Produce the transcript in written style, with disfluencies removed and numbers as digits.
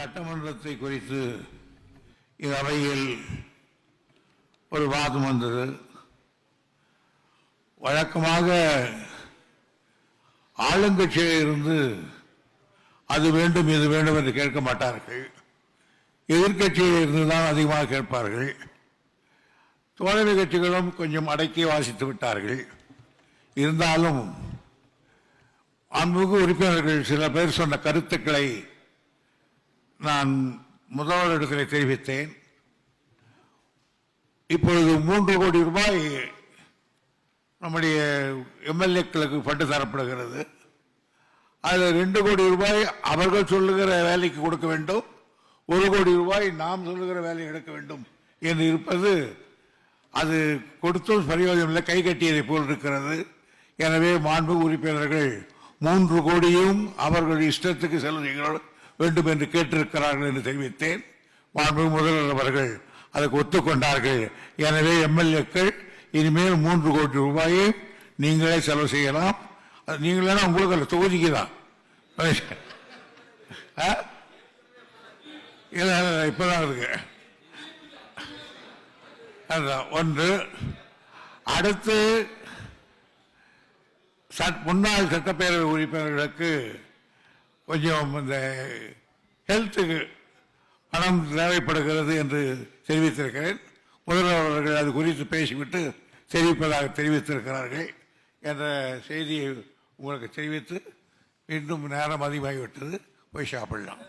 சட்டமன்றத்தை குறித்து அவையில் ஒரு வாதம் வந்தது. வழக்கமாக ஆளுங்கட்சியில் இருந்து அது வேண்டும் இது வேண்டும் என்று கேட்க மாட்டார்கள். எதிர்கட்சியில் இருந்துதான் அதிகமாக கேட்பார்கள். தோழமை கட்சிகளும் கொஞ்சம் அடக்கி வாசித்து விட்டார்கள். இருந்தாலும் அன்புக்கு உறுப்பினர்கள் சில பேர் சொன்ன கருத்துக்களை நான் முதல்வரிடத்தில் தெரிவித்தேன். இப்பொழுது 3 கோடி ரூபாய் நம்முடைய எம்எல்ஏக்களுக்கு ஃபண்டு தரப்படுகிறது. அதில் 2 கோடி ரூபாய் அவர்கள் சொல்லுகிற வேலைக்கு கொடுக்க வேண்டும், 1 கோடி ரூபாய் நாம் சொல்லுகிற வேலை எடுக்க வேண்டும் என்று இருப்பது அது கொடுத்தும் பிரயோஜனம் இல்லை, கை கட்டியதை போல் இருக்கிறது. எனவே மாண்பு உறுப்பினர்கள் 3 கோடியும் அவர்கள் இஷ்டத்துக்கு செலவு செய்ய வேண்டும் என்று கேட்டிருக்கிறார்கள் என்று தெரிவித்தேன். மாண்பு முதல்வர் அவர்கள் அதுக்கு ஒத்துக்கொண்டார்கள். எனவே எம்எல்ஏக்கள் இனிமேல் 3 கோடி ரூபாயை நீங்களே செலவு செய்யலாம். நீங்களே உங்களுக்கு அந்த தொகுதிக்கு தான் இப்பதான் இருக்கு. ஒன்று. அடுத்து முன்னாள் சட்டப்பேரவை உறுப்பினர்களுக்கு கொஞ்சம் இந்த ஹெல்த்துக்கு பணம் தேவைப்படுகிறது என்று தெரிவித்திருக்கிறேன். முதல்வர் அவர்கள் அது குறித்து பேசிவிட்டு தெரிவிப்பதாக தெரிவித்திருக்கிறார்கள் என்ற செய்தியை உங்களுக்கு தெரிவித்து, இன்னும் நேரம் அதிகமாகிவிட்டது, போய் சாப்பிடலாம்.